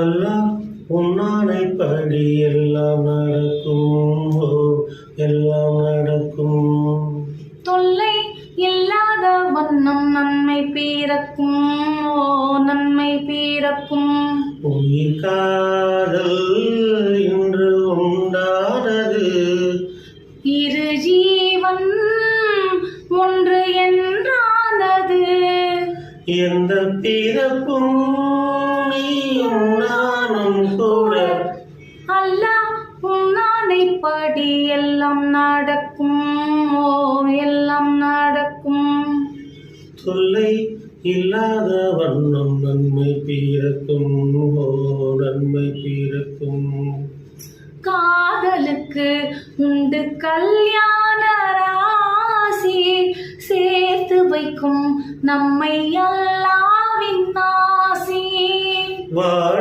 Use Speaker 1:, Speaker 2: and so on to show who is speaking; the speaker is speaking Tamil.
Speaker 1: அல்லாஹ் உன்னானைப்படி எல்லாம் நடக்கும். எல்லாம் நடக்கும்.
Speaker 2: தொல்லை இல்லாத வண்ணம் நன்மை பிறக்கும். நன்மை பிறக்கும்.
Speaker 1: உயிர் காதல் இன்று உண்டானது.
Speaker 2: இரு ஜீவன் ஒன்று என்றானது.
Speaker 1: எந்த பிறப்பும் நீயும் நானும் கூட
Speaker 2: அல்லாஹ் உன்னானைப்படி எல்லாம் நடக்கும். எல்லாம் நடக்கும்.
Speaker 1: தொல்லை இல்லாத வண்ணம் நன்மை பிறக்கும். நன்மை பிறக்கும்.
Speaker 2: காதலுக்கு உண்டு கல்